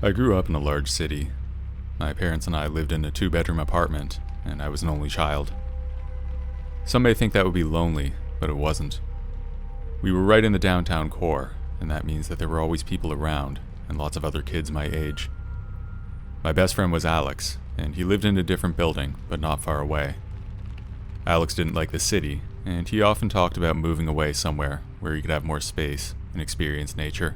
I grew up in a large city. My parents and I lived in a 2-bedroom apartment, and I was an only child. Some may think that would be lonely, but it wasn't. We were right in the downtown core, and that means that there were always people around, and lots of other kids my age. My best friend was Alex, and he lived in a different building, but not far away. Alex didn't like the city, and he often talked about moving away somewhere where he could have more space and experience nature.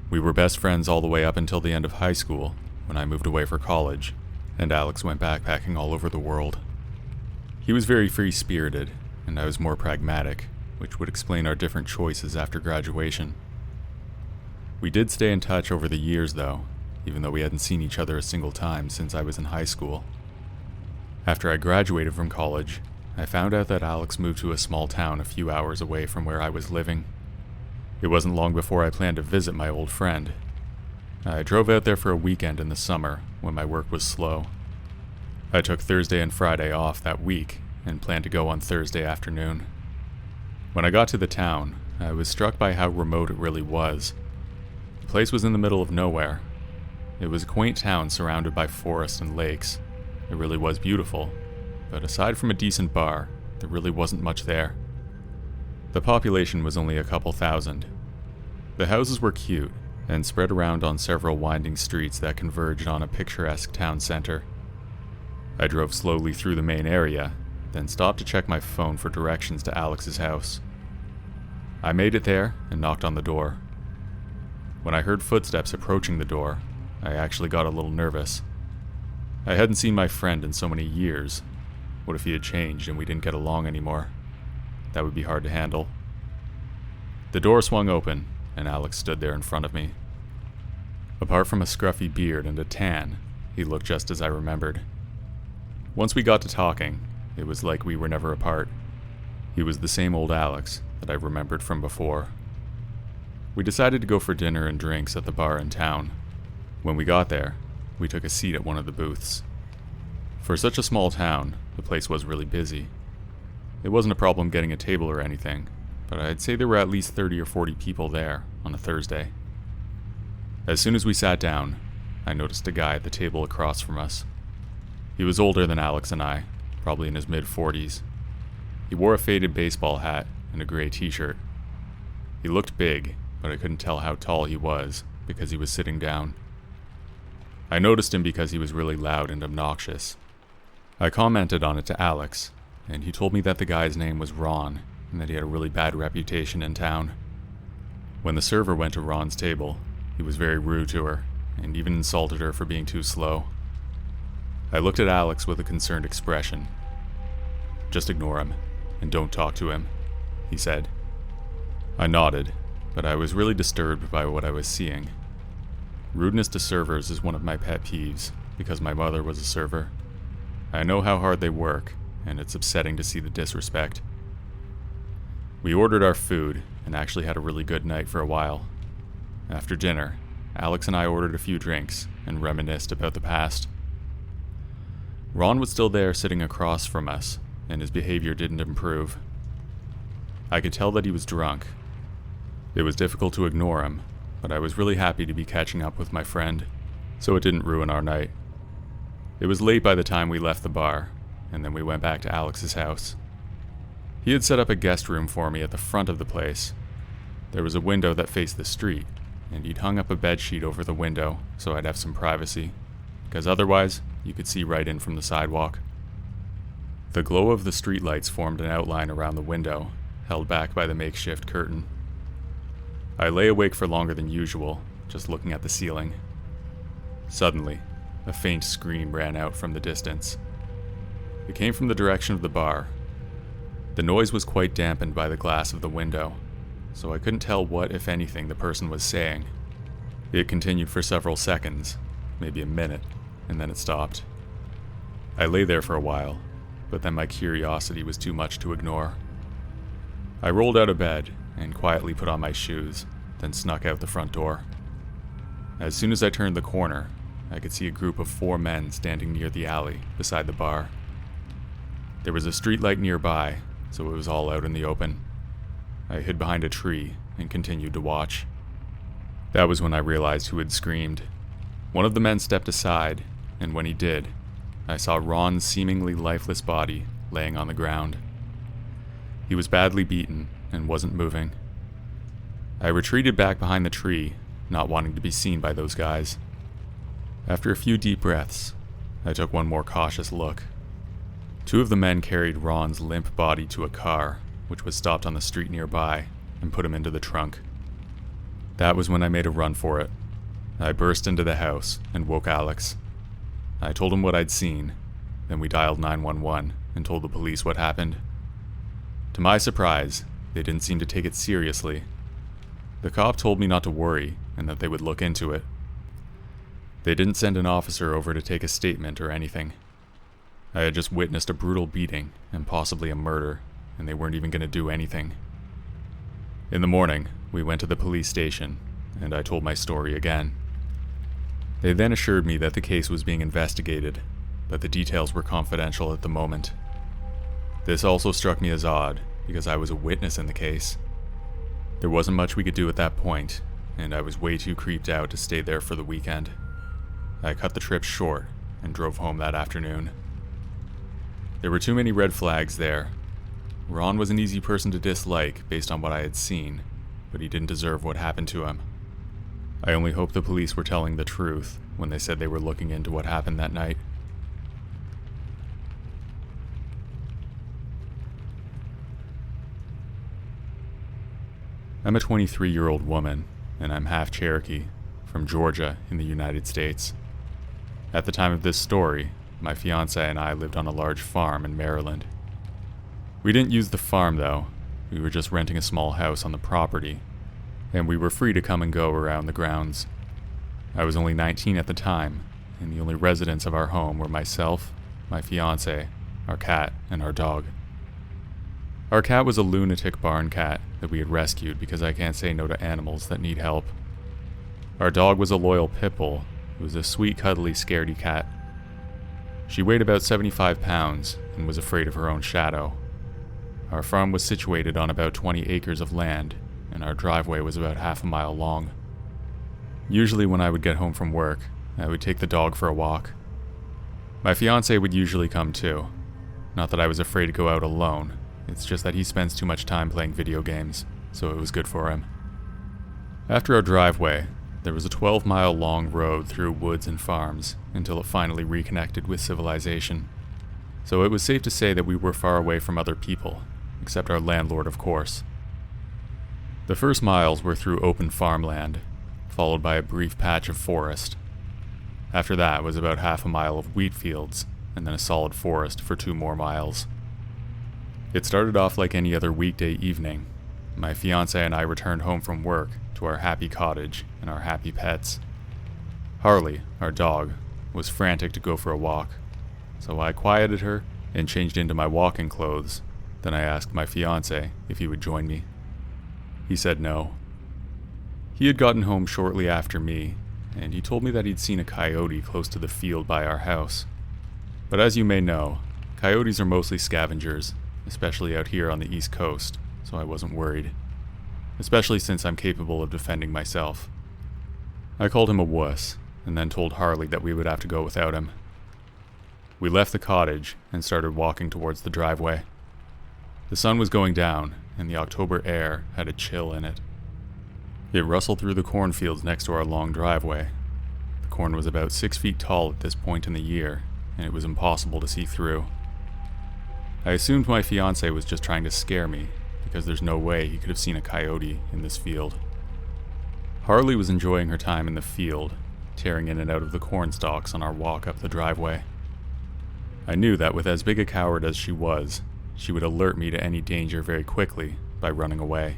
We were best friends all the way up until the end of high school, when I moved away for college, and Alex went backpacking all over the world. He was very free-spirited, and I was more pragmatic, which would explain our different choices after graduation. We did stay in touch over the years though, even though we hadn't seen each other a single time since I was in high school. After I graduated from college, I found out that Alex moved to a small town a few hours away from where I was living. It wasn't long before I planned to visit my old friend. I drove out there for a weekend in the summer when my work was slow. I took Thursday and Friday off that week and planned to go on Thursday afternoon. When I got to the town, I was struck by how remote it really was. The place was in the middle of nowhere. It was a quaint town surrounded by forests and lakes. It really was beautiful, but aside from a decent bar, there really wasn't much there. The population was only a couple thousand. The houses were cute and spread around on several winding streets that converged on a picturesque town center. I drove slowly through the main area, then stopped to check my phone for directions to Alex's house. I made it there and knocked on the door. When I heard footsteps approaching the door, I actually got a little nervous. I hadn't seen my friend in so many years. What if he had changed and we didn't get along anymore? That would be hard to handle. The door swung open, and Alex stood there in front of me. Apart from a scruffy beard and a tan, he looked just as I remembered. Once we got to talking, it was like we were never apart. He was the same old Alex that I remembered from before. We decided to go for dinner and drinks at the bar in town. When we got there, we took a seat at one of the booths. For such a small town, the place was really busy. It wasn't a problem getting a table or anything, but I'd say there were at least 30 or 40 people there on a Thursday. As soon as we sat down, I noticed a guy at the table across from us. He was older than Alex and I, probably in his mid-40s. He wore a faded baseball hat and a gray t-shirt. He looked big, but I couldn't tell how tall he was because he was sitting down. I noticed him because he was really loud and obnoxious. I commented on it to Alex, and he told me that the guy's name was Ron, and that he had a really bad reputation in town. When the server went to Ron's table, he was very rude to her, and even insulted her for being too slow. I looked at Alex with a concerned expression. "Just ignore him, and don't talk to him," he said. I nodded, but I was really disturbed by what I was seeing. Rudeness to servers is one of my pet peeves, because my mother was a server. I know how hard they work, and it's upsetting to see the disrespect. We ordered our food, and actually had a really good night for a while. After dinner, Alex and I ordered a few drinks, and reminisced about the past. Ron was still there sitting across from us, and his behavior didn't improve. I could tell that he was drunk. It was difficult to ignore him, but I was really happy to be catching up with my friend, so it didn't ruin our night. It was late by the time we left the bar, and then we went back to Alex's house. He had set up a guest room for me at the front of the place. There was a window that faced the street, and he'd hung up a bedsheet over the window so I'd have some privacy, because otherwise you could see right in from the sidewalk. The glow of the streetlights formed an outline around the window, held back by the makeshift curtain. I lay awake for longer than usual, just looking at the ceiling. Suddenly, a faint scream ran out from the distance. It came from the direction of the bar. The noise was quite dampened by the glass of the window, so I couldn't tell what, if anything, the person was saying. It continued for several seconds, maybe a minute, and then it stopped. I lay there for a while, but then my curiosity was too much to ignore. I rolled out of bed and quietly put on my shoes, then snuck out the front door. As soon as I turned the corner, I could see a group of 4 men standing near the alley beside the bar. There was a streetlight nearby, so it was all out in the open. I hid behind a tree and continued to watch. That was when I realized who had screamed. One of the men stepped aside, and when he did, I saw Ron's seemingly lifeless body laying on the ground. He was badly beaten and wasn't moving. I retreated back behind the tree, not wanting to be seen by those guys. After a few deep breaths, I took one more cautious look. Two of the men carried Ron's limp body to a car, which was stopped on the street nearby, and put him into the trunk. That was when I made a run for it. I burst into the house and woke Alex. I told him what I'd seen, then we dialed 911 and told the police what happened. To my surprise, they didn't seem to take it seriously. The cop told me not to worry and that they would look into it. They didn't send an officer over to take a statement or anything. I had just witnessed a brutal beating and possibly a murder, and they weren't even going to do anything. In the morning, we went to the police station, and I told my story again. They then assured me that the case was being investigated, but the details were confidential at the moment. This also struck me as odd, because I was a witness in the case. There wasn't much we could do at that point, and I was way too creeped out to stay there for the weekend. I cut the trip short and drove home that afternoon. There were too many red flags there. Ron was an easy person to dislike based on what I had seen, but he didn't deserve what happened to him. I only hope the police were telling the truth when they said they were looking into what happened that night. I'm a 23-year-old woman, and I'm half Cherokee, from Georgia in the United States. At the time of this story, my fiancé and I lived on a large farm in Maryland. We didn't use the farm though, we were just renting a small house on the property, and we were free to come and go around the grounds. I was only 19 at the time, and the only residents of our home were myself, my fiancé, our cat, and our dog. Our cat was a lunatic barn cat that we had rescued because I can't say no to animals that need help. Our dog was a loyal pit bull who was a sweet, cuddly, scaredy cat. She weighed about 75 pounds and was afraid of her own shadow. Our farm was situated on about 20 acres of land, and our driveway was about half a mile long. Usually when I would get home from work, I would take the dog for a walk. My fiancé would usually come too. Not that I was afraid to go out alone, it's just that he spends too much time playing video games, so it was good for him. After our driveway, there was a 12-mile long road through woods and farms until it finally reconnected with civilization. So it was safe to say that we were far away from other people, except our landlord, of course. The first miles were through open farmland, followed by a brief patch of forest. After that was about half a mile of wheat fields, and then a solid forest for 2 more miles. It started off like any other weekday evening. My fiancé and I returned home from work to our happy cottage and our happy pets. Harley, our dog, was frantic to go for a walk, so I quieted her and changed into my walking clothes. Then I asked my fiancé if he would join me. He said no. He had gotten home shortly after me, and he told me that he'd seen a coyote close to the field by our house. But as you may know, coyotes are mostly scavengers, especially out here on the East Coast, so I wasn't worried. Especially since I'm capable of defending myself. I called him a wuss, and then told Harley that we would have to go without him. We left the cottage and started walking towards the driveway. The sun was going down, and the October air had a chill in it. It rustled through the cornfields next to our long driveway. The corn was about 6 feet tall at this point in the year, and it was impossible to see through. I assumed my fiancé was just trying to scare me, because there's no way he could have seen a coyote in this field. Harley was enjoying her time in the field, tearing in and out of the corn stalks on our walk up the driveway. I knew that with as big a coward as she would alert me to any danger very quickly by running away.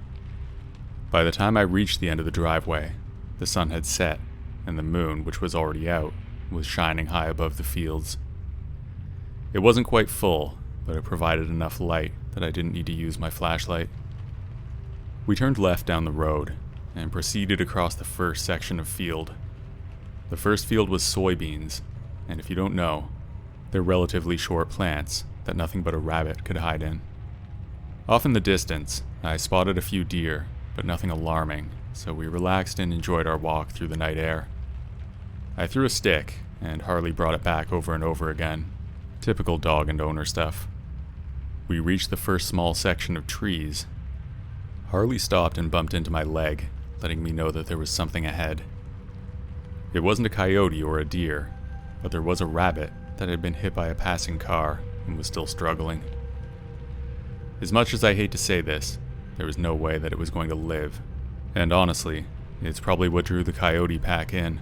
By the time I reached the end of the driveway, the sun had set, and the moon, which was already out, was shining high above the fields. It wasn't quite full, but it provided enough light that I didn't need to use my flashlight. We turned left down the road and proceeded across the first section of field. The first field was soybeans, and if you don't know, they're relatively short plants that nothing but a rabbit could hide in. Off in the distance, I spotted a few deer, but nothing alarming, so we relaxed and enjoyed our walk through the night air. I threw a stick, and Harley brought it back over and over again. Typical dog and owner stuff. We reached the first small section of trees. Harley stopped and bumped into my leg, letting me know that there was something ahead. It wasn't a coyote or a deer, but there was a rabbit that had been hit by a passing car and was still struggling. As much as I hate to say this, there was no way that it was going to live, and honestly, it's probably what drew the coyote pack in.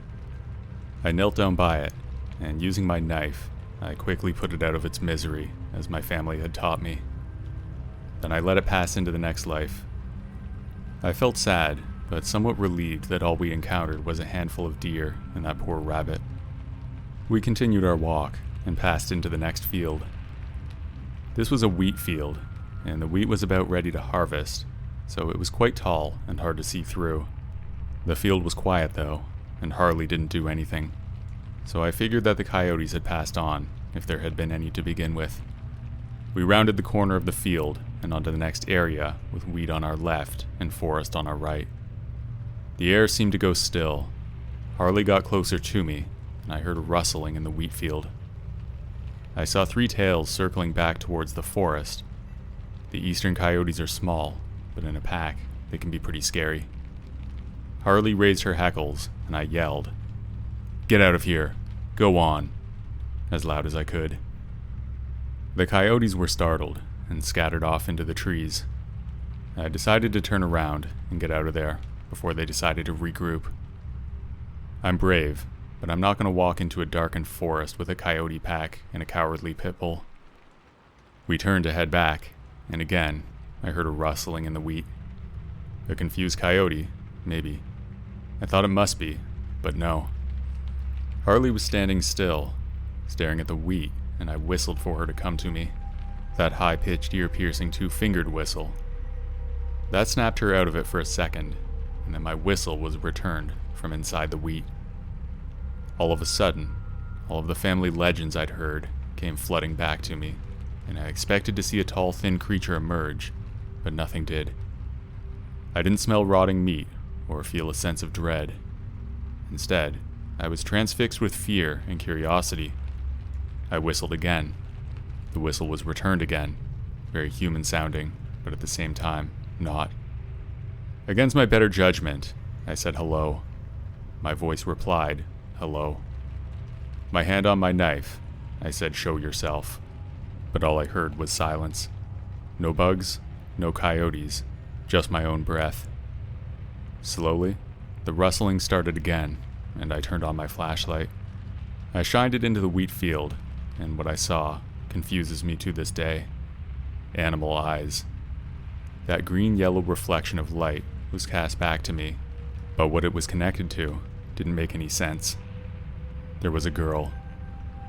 I knelt down by it, and using my knife, I quickly put it out of its misery, as my family had taught me. Then I let it pass into the next life. I felt sad, but somewhat relieved that all we encountered was a handful of deer and that poor rabbit. We continued our walk and passed into the next field. This was a wheat field, and the wheat was about ready to harvest, so it was quite tall and hard to see through. The field was quiet though, and Harley didn't do anything, so I figured that the coyotes had passed on, if there had been any to begin with. We rounded the corner of the field and onto the next area with wheat on our left and forest on our right. The air seemed to go still. Harley got closer to me, and I heard a rustling in the wheat field. I saw 3 tails circling back towards the forest. The eastern coyotes are small, but in a pack, they can be pretty scary. Harley raised her hackles, and I yelled, "Get out of here! Go on!" as loud as I could. The coyotes were startled and scattered off into the trees. I decided to turn around and get out of there before they decided to regroup. I'm brave, but I'm not going to walk into a darkened forest with a coyote pack and a cowardly pit bull. We turned to head back, and again, I heard a rustling in the wheat. A confused coyote, maybe. I thought it must be, but no. Harley was standing still, staring at the wheat, and I whistled for her to come to me. That high-pitched, ear-piercing, 2-fingered whistle. That snapped her out of it for a second, and then my whistle was returned from inside the wheat. All of a sudden, all of the family legends I'd heard came flooding back to me, and I expected to see a tall, thin creature emerge, but nothing did. I didn't smell rotting meat or feel a sense of dread. Instead, I was transfixed with fear and curiosity. I whistled again. The whistle was returned again, very human sounding, but at the same time, not. Against my better judgment, I said hello. My voice replied, hello. My hand on my knife, I said show yourself. But all I heard was silence. No bugs, no coyotes, just my own breath. Slowly, the rustling started again, and I turned on my flashlight. I shined it into the wheat field, and what I saw confuses me to this day. Animal eyes. That green-yellow reflection of light was cast back to me, but what it was connected to didn't make any sense. There was a girl,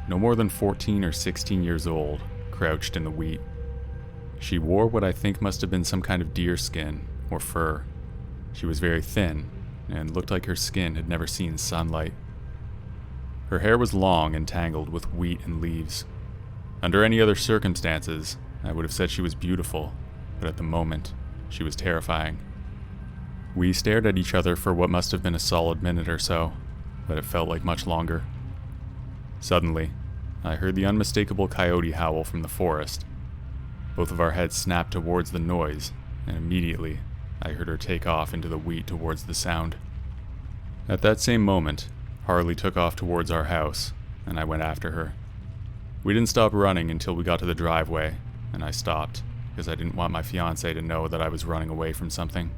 no more than 14 or 16 years old, crouched in the wheat. She wore what I think must have been some kind of deer skin or fur. She was very thin, and looked like her skin had never seen sunlight. Her hair was long and tangled with wheat and leaves. Under any other circumstances, I would have said she was beautiful, but at the moment, she was terrifying. We stared at each other for what must have been a solid minute or so, but it felt like much longer. Suddenly, I heard the unmistakable coyote howl from the forest. Both of our heads snapped towards the noise, and immediately, I heard her take off into the wheat towards the sound. At that same moment, Harley took off towards our house, and I went after her. We didn't stop running until we got to the driveway, and I stopped, because I didn't want my fiancé to know that I was running away from something.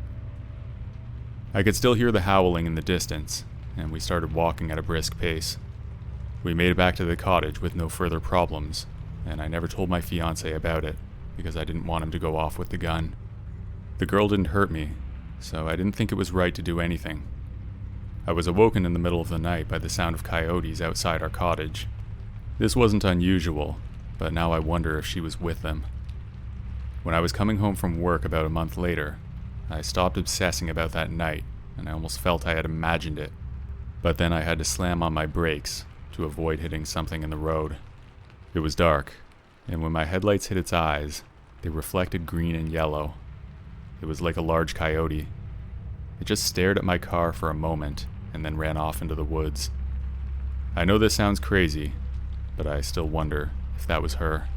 I could still hear the howling in the distance, and we started walking at a brisk pace. We made it back to the cottage with no further problems, and I never told my fiancé about it, because I didn't want him to go off with the gun. The girl didn't hurt me, so I didn't think it was right to do anything. I was awoken in the middle of the night by the sound of coyotes outside our cottage. This wasn't unusual, but now I wonder if she was with them. When I was coming home from work about a month later, I stopped obsessing about that night, and I almost felt I had imagined it. But then I had to slam on my brakes to avoid hitting something in the road. It was dark, and when my headlights hit its eyes, they reflected green and yellow. It was like a large coyote. It just stared at my car for a moment, and then ran off into the woods. I know this sounds crazy, but I still wonder if that was her.